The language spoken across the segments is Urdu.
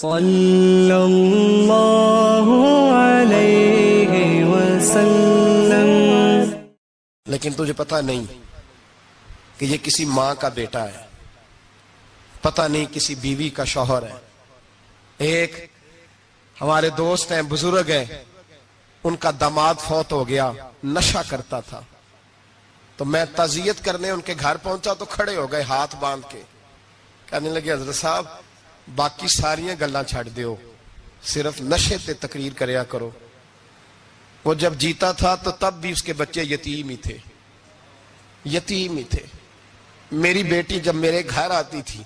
صلی اللہ علیہ وسلم۔ لیکن تجھے پتہ نہیں کہ یہ کسی ماں کا بیٹا ہے، پتہ نہیں کسی بیوی کا شوہر ہے۔ ایک ہمارے دوست ہیں، بزرگ ہیں، ان کا داماد فوت ہو گیا، نشہ کرتا تھا، تو میں تعزیت کرنے ان کے گھر پہنچا تو کھڑے ہو گئے ہاتھ باندھ کے، کہنے لگے حضرت صاحب باقی ساریاں گلاں چھڑ دیو، صرف نشے تے تقریر کریا کرو۔ وہ جب جیتا تھا تو تب بھی اس کے بچے یتیم ہی تھے، یتیم ہی تھے۔ میری بیٹی جب میرے گھر آتی تھی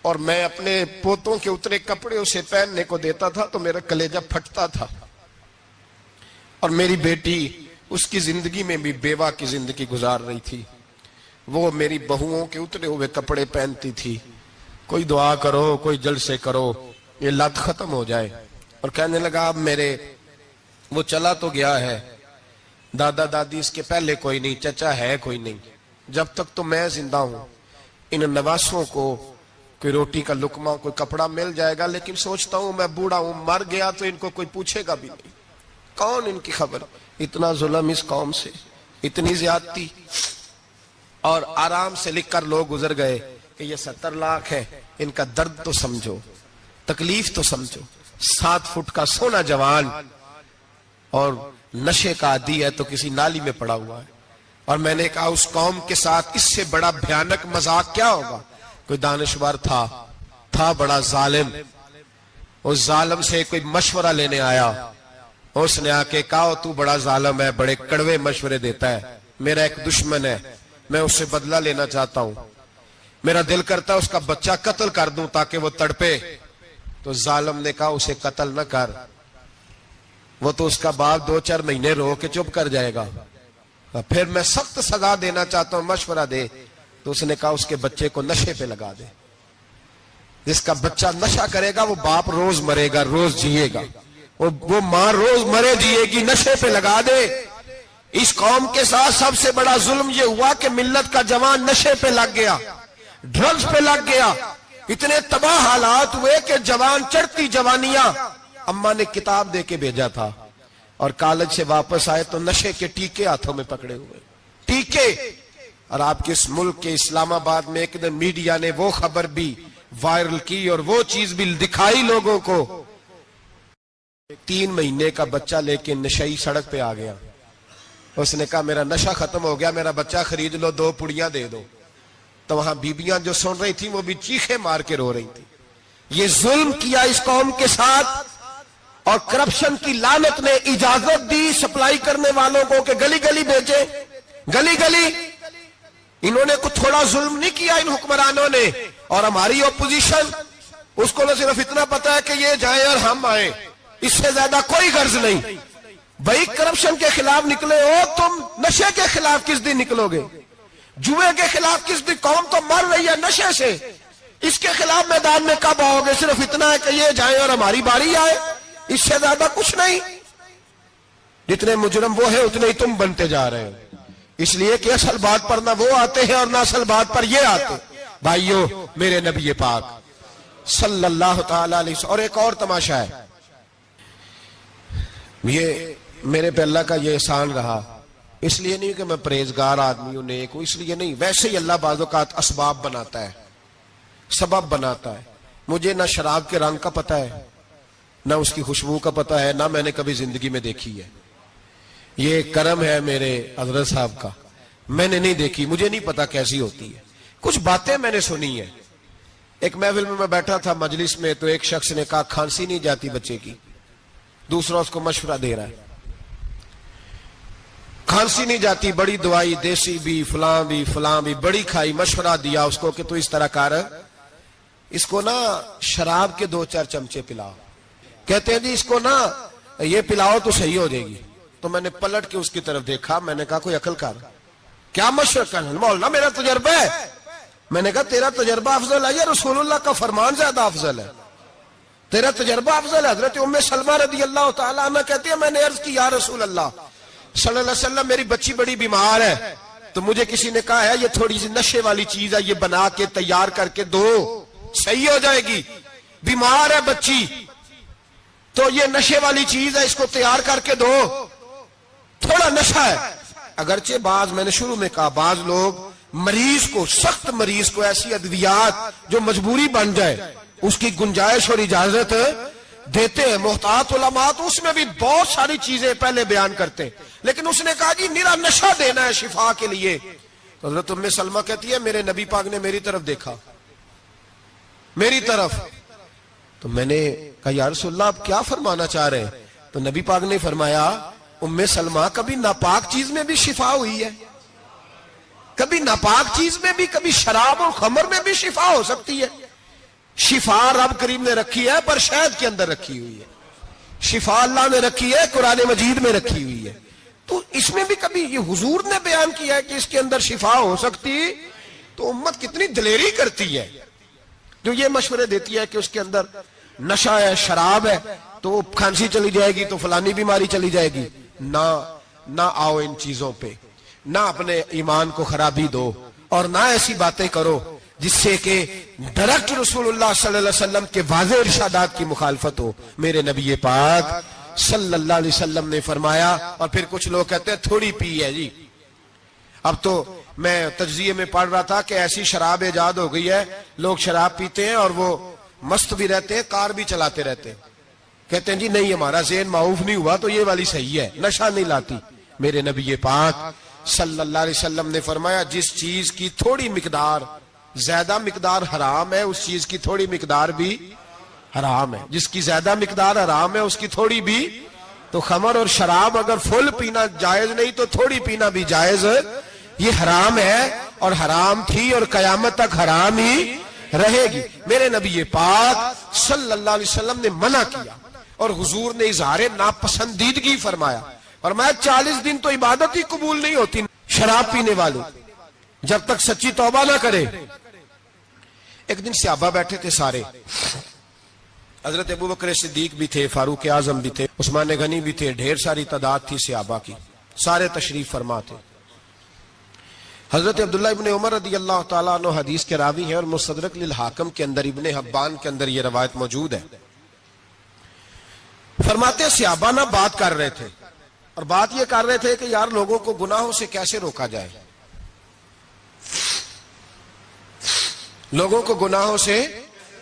اور میں اپنے پوتوں کے اترے کپڑے اسے پہننے کو دیتا تھا تو میرا کلیجہ پھٹتا تھا، اور میری بیٹی اس کی زندگی میں بھی بیوہ کی زندگی گزار رہی تھی۔ وہ میری بہوؤں کے اترے ہوئے کپڑے پہنتی تھی، کوئی دعا کرو، کوئی جلسے کرو، یہ لت ختم ہو جائے۔ اور کہنے لگا اب میرے وہ چلا تو گیا ہے، دادا دادی اس کے پہلے کوئی نہیں، چچا ہے کوئی نہیں، جب تک تو میں زندہ ہوں ان نواسوں کو کوئی روٹی کا لقمہ، کوئی کپڑا مل جائے گا، لیکن سوچتا ہوں میں بوڑھا ہوں، مر گیا تو ان کو کوئی پوچھے گا بھی نہیں، کون ان کی خبر۔ اتنا ظلم اس قوم سے، اتنی زیادتی، اور آرام سے لکھ کر لوگ گزر گئے کہ یہ 70 لاکھ ہے، ان کا درد تو سمجھو، تکلیف تو سمجھو۔ 7 فٹ کا سونا جوان اور نشے کا عادی ہے تو کسی نالی میں پڑا ہوا ہے۔ اور میں نے کہا اس قوم کے ساتھ اس سے بڑا بھیانک مذاق کیا ہوگا۔ کوئی دانشور تھا بڑا ظالم، اس ظالم سے کوئی مشورہ لینے آیا، اس نے آ کے کہا تو بڑا ظالم ہے، بڑے کڑوے مشورے دیتا ہے، میرا ایک دشمن ہے، میں اس سے بدلہ لینا چاہتا ہوں، میرا دل کرتا ہے اس کا بچہ قتل کر دوں تاکہ وہ تڑپے۔ تو ظالم نے کہا اسے قتل نہ کر، وہ تو اس کا باپ 2-4 مہینے رو کے چپ کر جائے گا، پھر میں سخت سزا دینا چاہتا ہوں، مشورہ دے۔ تو اس نے کہا اس کے بچے کو نشے پہ لگا دے، جس کا بچہ نشہ کرے گا وہ باپ روز مرے گا، روز جیے گا، وہ ماں روز مرے جیے گی، نشے پہ لگا دے۔ اس قوم کے ساتھ سب سے بڑا ظلم یہ ہوا کہ ملت کا جوان نشے پہ لگ گیا، ڈرگز پہ لگ گیا، اتنے تباہ حالات ہوئے کہ جوان چڑھتی جوانیاں، اماں نے کتاب دے کے بھیجا تھا، اور کالج سے واپس آئے تو نشے کے ٹیکے ہاتھوں میں پکڑے ہوئے، ٹیکے۔ اور آپ کے اس ملک کے اسلام آباد میں ایک دن میڈیا نے وہ خبر بھی وائرل کی اور وہ چیز بھی دکھائی لوگوں کو، 3 مہینے کا بچہ لے کے نشئی سڑک پہ آ گیا، اس نے کہا میرا نشہ ختم ہو گیا، میرا بچہ خرید لو، 2 پڑیاں دے دو۔ تو وہاں بیبیاں جو سن رہی تھیں وہ بھی چیخے مار کے رو رہی تھیں۔ یہ ظلم کیا اس قوم کے ساتھ، اور کرپشن کی لعنت نے اجازت دی سپلائی کرنے والوں کو کہ گلی گلی بیچے، گلی گلی۔ انہوں نے کچھ تھوڑا ظلم نہیں کیا ان حکمرانوں نے، اور ہماری اپوزیشن اس کو نہ صرف اتنا پتا ہے کہ یہ جائیں اور ہم آئیں، اس سے زیادہ کوئی غرض نہیں۔ بھائی کرپشن کے خلاف نکلے ہو تم، نشے کے خلاف کس دن نکلو گے؟ جوئے کے خلاف کس دن؟ قوم تو مر رہی ہے نشے سے، اس کے خلاف میدان میں کب آؤ گے؟ صرف اتنا ہے کہ یہ جائیں اور ہماری باری آئے، اس سے زیادہ کچھ نہیں۔ جتنے مجرم وہ ہیں اتنے ہی تم بنتے جا رہے ہو، اس لیے کہ اصل بات پر نہ وہ آتے ہیں اور نہ اصل بات پر یہ آتے۔ بھائیو، میرے نبی پاک صلی اللہ تعالی علیہ وسلم۔ اور ایک اور تماشا ہے، یہ میرے پہ اللہ کا یہ احسان رہا، اس لیے نہیں کہ میں پرہیزگار آدمی ہوں، نیک ہوں، اس لیے نہیں، ویسے ہی اللہ بعض اوقات اسباب بناتا ہے، سبب بناتا ہے۔ مجھے نہ شراب کے رنگ کا پتہ ہے، نہ اس کی خوشبو کا پتہ ہے، نہ میں نے کبھی زندگی میں دیکھی ہے، یہ کرم ہے میرے حضرت صاحب کا، میں نے نہیں دیکھی، مجھے نہیں پتا کیسی ہوتی ہے، کچھ باتیں میں نے سنی ہیں۔ ایک محفل میں بیٹھا تھا مجلس میں، تو ایک شخص نے کہا کھانسی نہیں جاتی بچے کی، دوسرا اس کو مشورہ دے رہا ہے، کھانسی نہیں جاتی، بڑی دوائی دیسی بھی فلاں بھی بڑی کھائی، مشورہ دیا اس کو کہ تو اس طرح کر، اس کو نا شراب کے 2-4 چمچے پلاؤ، کہتے ہیں جی اس کو نا یہ پلاؤ تو صحیح ہو جائے گی۔ تو میں نے پلٹ کے اس کی طرف دیکھا، میں نے کہا کوئی عقل کر، کیا مشورہ کرنا؟ مولانا میرا تجربہ ہے۔ میں نے کہا تیرا تجربہ افضل ہے یا رسول اللہ کا فرمان زیادہ افضل ہے؟ تیرا تجربہ افضل ہے۔ حضرت ام سلمہ رضی اللہ تعالیٰ عنہ کہتی ہے میں نے عرض کی یا رسول اللہ صلی اللہ علیہ وسلم میری بچی بڑی بیمار ہے، تو مجھے کسی نے کہا ہے یہ تھوڑی سی نشے والی چیز ہے، یہ بنا کے تیار کر کے دو، صحیح ہو جائے گی۔ بیمار ہے بچی تو یہ نشے والی چیز ہے، اس کو تیار کر کے دو، تھوڑا نشہ ہے۔ اگرچہ بعض، میں نے شروع میں کہا، بعض لوگ مریض کو، سخت مریض کو ایسی ادویات جو مجبوری بن جائے اس کی گنجائش اور اجازت دیتے ہیں۔ محتاط علماء تو اس میں بھی بہت ساری چیزیں پہلے بیان کرتے ہیں، لیکن اس نے کہا جی میرا نشہ دینا ہے شفا کے لیے۔ حضرت ام سلمہ کہتی ہے میرے نبی پاک نے میری طرف دیکھا، میری طرف، تو میں نے کہا یا رسول اللہ آپ کیا فرمانا چاہ رہے ہیں؟ تو نبی پاک نے فرمایا ام سلمہ کبھی ناپاک چیز میں بھی شفا ہوئی ہے، کبھی ناپاک چیز میں بھی، کبھی شراب اور خمر میں بھی شفا ہو سکتی ہے۔ شفا رب کریم نے رکھی ہے پر شہد کے اندر رکھی ہوئی ہے، شفا اللہ نے رکھی ہے قرآن مجید میں رکھی ہوئی ہے، تو اس میں بھی کبھی یہ حضور نے بیان کیا ہے کہ اس کے اندر شفا ہو سکتی، تو امت کتنی دلیری کرتی ہے جو یہ مشورے دیتی ہے کہ اس کے اندر نشہ ہے، شراب ہے، تو کھانسی چلی جائے گی تو فلانی بیماری چلی جائے گی۔ نہ آؤ ان چیزوں پہ، نہ اپنے ایمان کو خرابی دو، اور نہ ایسی باتیں کرو جس سے کہ ڈائریکٹ رسول اللہ صلی اللہ علیہ وسلم کے واضح ارشادات کی مخالفت ہو۔ میرے نبی پاک صلی اللہ علیہ وسلم نے فرمایا، اور پھر کچھ لوگ کہتے ہیں تھوڑی پی ہے جی۔ اب تو میں تجزیے میں پڑھ رہا تھا کہ ایسی شراب ایجاد ہو گئی ہے، لوگ شراب پیتے ہیں اور وہ مست بھی رہتے ہیں، کار بھی چلاتے رہتے ہیں، کہتے ہیں جی نہیں ہمارا ذہن معاف نہیں ہوا تو یہ والی صحیح ہے، نشہ نہیں لاتی۔ میرے نبی پاک صلی اللہ علیہ وسلم نے فرمایا جس چیز کی تھوڑی مقدار، زیادہ مقدار حرام ہے اس چیز کی تھوڑی مقدار بھی حرام ہے، جس کی زیادہ مقدار حرام ہے اس کی تھوڑی بھی۔ تو خمر اور شراب اگر فل پینا جائز نہیں تو تھوڑی پینا بھی جائز، یہ حرام ہے اور حرام تھی اور قیامت تک حرام ہی رہے گی۔ میرے نبی پاک صلی اللہ علیہ وسلم نے منع کیا اور حضور نے اظہار ناپسندیدگی فرمایا، فرمایا 40 دن تو عبادت ہی قبول نہیں ہوتی شراب پینے والوں جب تک سچی توبہ نہ کرے۔ ایک دن صحابہ بیٹھے تھے سارے، حضرت ابوبکر صدیق بھی تھے، فاروق اعظم بھی تھے، عثمان غنی بھی تھے، ڈھیر ساری تعداد تھی صحابہ کی، سارے تشریف فرما تھے۔ حضرت عبداللہ ابن عمر رضی اللہ تعالیٰ عنہ حدیث کے راوی ہیں اور مستدرک للحاکم کے اندر، ابن حبان کے اندر یہ روایت موجود ہے۔ فرماتے صحابہ نہ بات کر رہے تھے، اور بات یہ کر رہے تھے کہ یار لوگوں کو گناہوں سے کیسے روکا جائے، لوگوں کو گناہوں سے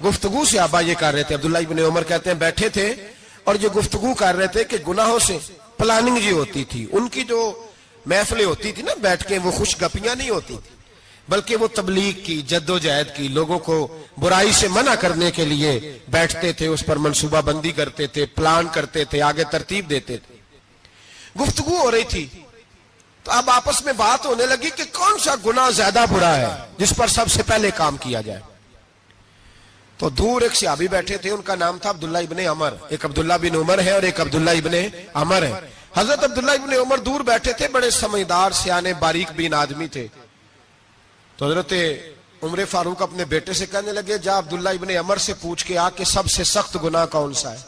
گفتگو صحابہ یہ کر رہے تھے۔ عبداللہ ابن عمر کہتے ہیں بیٹھے تھے اور یہ گفتگو کر رہے تھے کہ گناہوں سے پلاننگ جی ہوتی تھی، ان کی جو محفلیں ہوتی تھی نا بیٹھ کے، وہ خوش گپیاں نہیں ہوتی تھی بلکہ وہ تبلیغ کی، جد و جہد کی، لوگوں کو برائی سے منع کرنے کے لیے بیٹھتے تھے، اس پر منصوبہ بندی کرتے تھے، پلان کرتے تھے، آگے ترتیب دیتے تھے۔ گفتگو ہو رہی تھی تو اب آپس میں بات ہونے لگی کہ کون سا گناہ زیادہ برا ہے جس پر سب سے پہلے کام کیا جائے۔ تو دور ایک صحابی بیٹھے تھے، ان کا نام تھا عبداللہ ابن عمر، ایک عبداللہ بن عمر ہے اور ایک عبداللہ ابن عمر ہے۔ حضرت عبداللہ ابن عمر دور بیٹھے تھے، بڑے سمجھدار سیانے باریک بین آدمی تھے۔ تو حضرت عمر فاروق اپنے بیٹے سے کہنے لگے جا عبداللہ ابن عمر سے پوچھ کے آ کہ سب سے سخت گناہ کون سا ہے۔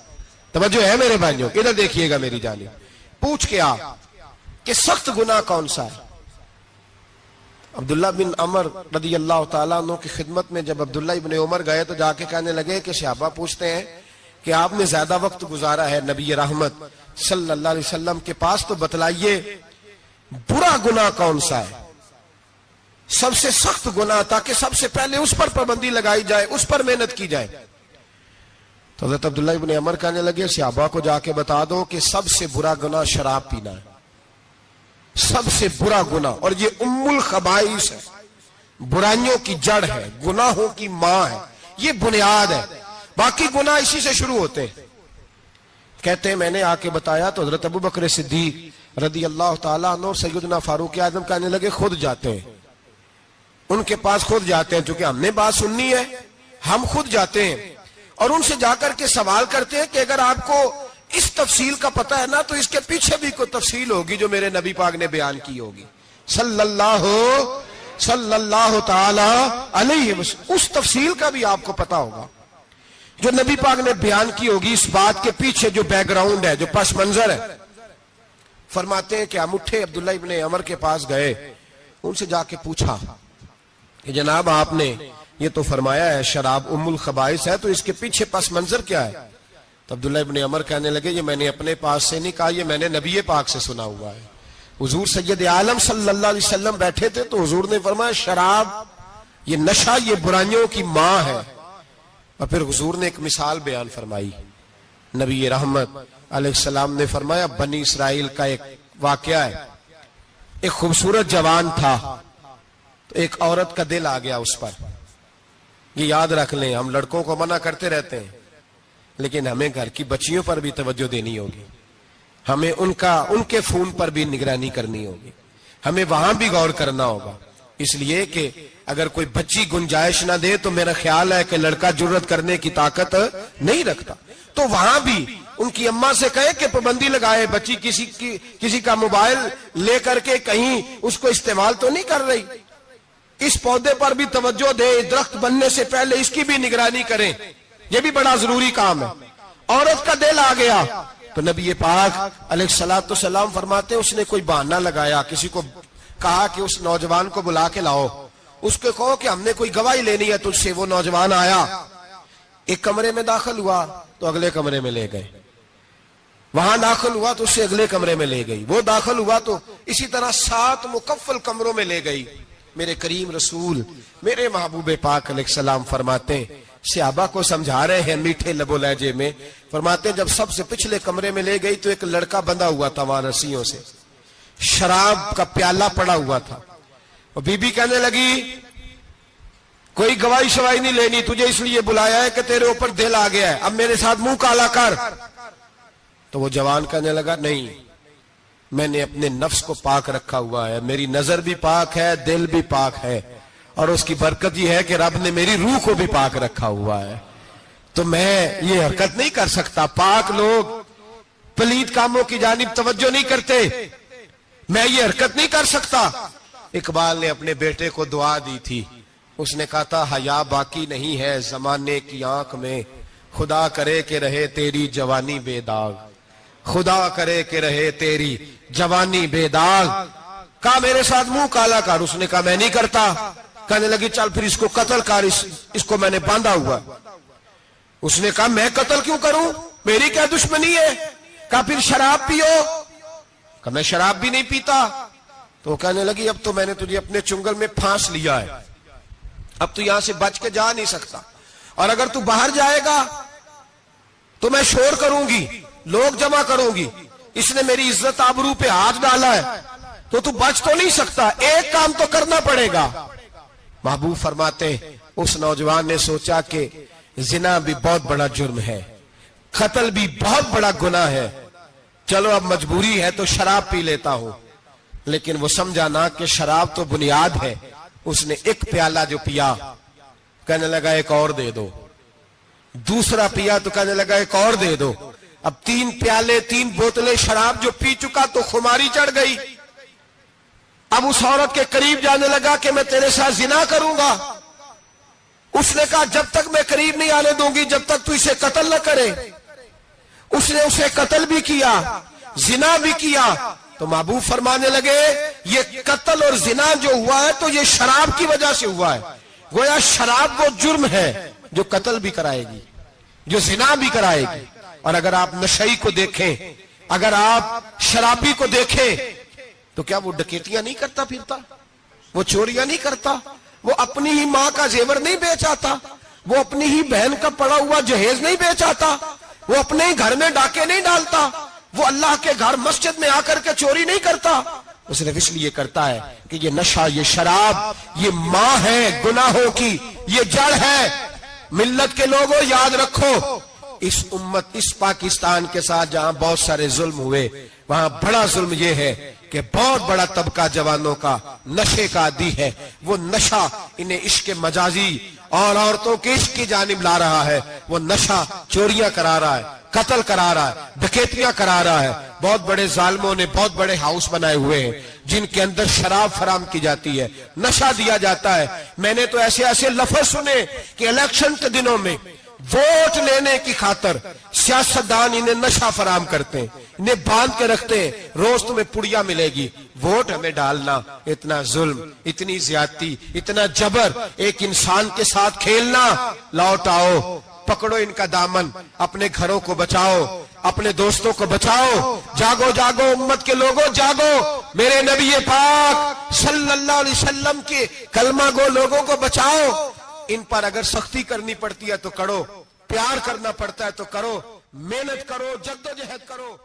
توجہ ہے میرے بھائیوں، ادھر دیکھیے گا میری جانب، پوچھ کے آ کہ سخت گناہ کون سا ہے۔ عبداللہ بن عمر رضی اللہ تعالیٰ عنہ کی خدمت میں جب عبداللہ ابن عمر گئے تو جا کے کہنے لگے کہ صحابہ پوچھتے ہیں کہ آپ نے زیادہ وقت گزارا ہے نبی رحمت صلی اللہ علیہ وسلم کے پاس، تو بتلائیے برا گناہ کون سا ہے، سب سے سخت گناہ، تاکہ سب سے پہلے اس پر پابندی لگائی جائے، اس پر محنت کی جائے۔ تو حضرت عبداللہ ابن عمر کہنے لگے صحابہ کو جا کے بتا دو کہ سب سے برا گناہ شراب پینا ہے، سب سے برا گناہ، اور یہ ام الخبائث ہے، برائیوں کی جڑ ہے، گناہوں کی ماں ہے، یہ بنیاد ہے، باقی گناہ اسی سے شروع ہوتے ہیں۔ کہتے ہیں میں نے آ کے بتایا تو حضرت ابوبکر صدیق رضی اللہ تعالیٰ عنہ اور سیدنا فاروق اعظم کہنے لگے خود جاتے ہیں، ان کے پاس خود جاتے ہیں، چونکہ ہم نے بات سننی ہے ہم خود جاتے ہیں اور ان سے جا کر کے سوال کرتے ہیں کہ اگر آپ کو اس تفصیل کا پتہ ہے نا تو اس کے پیچھے بھی کوئی تفصیل ہوگی جو میرے نبی پاک نے بیان کی ہوگی صلی اللہ تعالی علیہ وسلم، اس تفصیل کا بھی آپ کو پتہ ہوگا جو نبی پاک نے بیان کی ہوگی، اس بات کے پیچھے جو بیک گراؤنڈ ہے، جو پس منظر ہے۔ فرماتے ہیں کہ ہم اٹھے، عبداللہ ابن عمر کے پاس گئے، ان سے جا کے پوچھا کہ جناب آپ نے یہ تو فرمایا ہے شراب ام الخبائث ہے، تو اس کے پیچھے پس منظر کیا ہے؟ تو عبداللہ ابن عمر کہنے لگے یہ میں نے اپنے پاس سے نہیں کہا، یہ میں نے نبی پاک سے سنا ہوا ہے۔ حضور سید عالم صلی اللہ علیہ وسلم بیٹھے تھے تو حضور نے فرمایا شراب، یہ نشہ، یہ برائیوں کی ماں ہے۔ اور پھر حضور نے ایک مثال بیان فرمائی، نبی رحمت علیہ السلام نے فرمایا بنی اسرائیل کا ایک واقعہ ہے، ایک خوبصورت جوان تھا، تو ایک عورت کا دل آ گیا اس پر۔ یہ یاد رکھ لیں، ہم لڑکوں کو منع کرتے رہتے ہیں، لیکن ہمیں گھر کی بچیوں پر بھی توجہ دینی ہوگی، ہمیں ان کے فون پر بھی نگرانی کرنی ہوگی، ہمیں وہاں بھی غور کرنا ہوگا، اس لیے کہ اگر کوئی بچی گنجائش نہ دے تو میرا خیال ہے کہ لڑکا جرت کرنے کی طاقت نہیں رکھتا، تو وہاں بھی ان کی اماں سے کہے کہ پابندی لگائے، بچی کسی کا موبائل لے کر کے کہیں اس کو استعمال تو نہیں کر رہی، اس پودے پر بھی توجہ دے، درخت بننے سے پہلے اس کی بھی نگرانی کریں، یہ بھی بڑا ضروری کام ہے۔ عورت کا دل آ گیا تو نبی پاک علیہ الصلوۃ والسلام فرماتے اس نے کوئی بہانہ لگایا، کسی کو کہا کہ اس نوجوان کو بلا کے لاؤ، اس کو کہو کہ ہم نے کوئی گواہی لینی ہے تجھ سے۔ وہ نوجوان آیا، ایک کمرے میں داخل ہوا تو اگلے کمرے میں لے گئے، وہاں داخل ہوا تو اسے اگلے کمرے میں لے گئی، وہ داخل ہوا تو اسی طرح 7 مکفل کمروں میں لے گئی۔ میرے کریم رسول میرے محبوب پاک علیہ السلام فرماتے ہیں، صحابہ کو سمجھا رہے ہیں میٹھے لب و لہجے میں، فرماتے ہیں جب سب سے پچھلے کمرے میں لے گئی تو ایک لڑکا بندھا ہوا تھا وہاں رسیوں سے، شراب کا پیالہ پڑا ہوا تھا، اور بی بی کہنے لگی کوئی گواہی شواہی نہیں لینی، تجھے اس لیے بلایا ہے کہ تیرے اوپر دل آ گیا ہے، اب میرے ساتھ منہ کالا کر۔ تو وہ جوان کہنے لگا نہیں، میں نے اپنے نفس کو پاک رکھا ہوا ہے، میری نظر بھی پاک ہے، دل بھی پاک ہے، اور اس کی برکت یہ ہے کہ رب نے میری روح کو بھی پاک رکھا ہوا ہے، تو میں یہ حرکت نہیں کر سکتا۔ پاک لوگ پلید کاموں کی جانب توجہ نہیں کرتے، میں یہ حرکت نہیں کر سکتا۔ اقبال نے اپنے بیٹے کو دعا دی تھی، اس نے کہا تھا حیا باقی نہیں ہے زمانے کی آنکھ میں، خدا کرے کہ رہے تیری جوانی بے داغ، خدا کرے کہ رہے تیری جوانی بے داغ۔ کہا میرے ساتھ منہ کالا کر، اس نے کہا میں نہیں کرتا۔ کہنے لگی چل پھر اس کو قتل کر، اس کو میں نے باندھا ہوا۔ اس نے کہا میں قتل کیوں کروں، میری کیا دشمنی ہے؟ کہا پھر شراب پیو، کہا میں شراب بھی نہیں پیتا۔ تو کہنے لگی اب تو میں نے تجھے اپنے چنگل میں پھانس لیا ہے، اب تو یہاں سے بچ کے جا نہیں سکتا، اور اگر تو باہر جائے گا تو میں شور کروں گی، لوگ جمع کروں گی، اس نے میری عزت آبرو پہ ہاتھ ڈالا ہے، تو بچ تو نہیں سکتا، ایک کام تو کرنا پڑے گا۔ محبوب فرماتے اس نوجوان نے سوچا کہ زنا بھی بہت بڑا جرم ہے، قتل بھی بہت بڑا گناہ ہے، چلو اب مجبوری ہے تو شراب پی لیتا ہوں۔ لیکن وہ سمجھا نہ کہ شراب تو بنیاد ہے، اس نے ایک پیالہ جو پیا کہنے لگا ایک اور دے دو، دوسرا پیا تو کہنے لگا ایک اور دے دو، اب 3 پیالے 3 بوتلیں شراب جو پی چکا تو خماری چڑھ گئی۔ اب اس عورت کے قریب جانے لگا کہ میں تیرے ساتھ زنا کروں گا۔ اس نے کہا جب تک میں قریب نہیں آنے دوں گی جب تک تو اسے قتل نہ کرے۔ اس نے اسے قتل بھی کیا، زنا بھی کیا۔ تو محبوب فرمانے لگے یہ قتل اور زنا جو ہوا ہے تو یہ شراب کی وجہ سے ہوا ہے، گویا شراب وہ جرم ہے جو قتل بھی کرائے گی، جو زنا بھی کرائے گی۔ اور اگر آپ نشئی کو دیکھیں، اگر آپ شرابی کو دیکھیں تو کیا وہ ڈکیتیاں نہیں کرتا پھرتا، وہ چوریاں نہیں کرتا، وہ اپنی ہی ماں کا زیور نہیں بیچ آتا، وہ اپنی ہی بہن کا پڑا ہوا جہیز نہیں بیچ آتا، وہ اپنے ہی گھر میں ڈاکے نہیں ڈالتا، وہ اللہ کے گھر مسجد میں آ کر کے چوری نہیں کرتا۔ وہ صرف اس لیے کرتا ہے کہ یہ نشہ، یہ شراب، یہ ماں ہے گناہوں کی، یہ جڑ ہے۔ ملت کے لوگوں یاد رکھو، اس امت، اس پاکستان کے ساتھ جہاں بہت سارے ظلم ہوئے، وہاں بڑا ظلم یہ ہے کہ بہت بڑا طبقہ جوانوں کا نشے کا عادی ہے۔ وہ نشہ انہیں عشق مجازی اور عورتوں کے عشق کی جانب لا رہا ہے، وہ نشہ چوریاں کرا رہا ہے، قتل کرا رہا ہے، ڈکیتیاں کرا رہا ہے۔ بہت بڑے ظالموں نے بہت بڑے ہاؤس بنائے ہوئے ہیں جن کے اندر شراب فراہم کی جاتی ہے، نشہ دیا جاتا ہے۔ میں نے تو ایسے ایسے لفظ سنے کہ الیکشن کے دنوں میں ووٹ لینے کی خاطر سیاستدان انہیں نشہ فراہم کرتے ہیں، انہیں باندھ کے رکھتے ہیں، روز تمہیں پڑیا ملے گی، ووٹ ہمیں ڈالنا۔ اتنا ظلم، اتنی زیادتی، اتنا جبر، ایک انسان کے ساتھ کھیلنا۔ لوٹ آؤ، پکڑو ان کا دامن، اپنے گھروں کو بچاؤ، اپنے دوستوں کو بچاؤ۔ جاگو جاگو امت کے لوگوں، جاگو، میرے نبی پاک صلی اللہ علیہ وسلم کے کلمہ گو لوگوں کو بچاؤ۔ ان پر اگر سختی کرنی پڑتی ہے تو کرو، پیار کرنا پڑتا ہے تو کرو، محنت کرو، جدوجہد کرو۔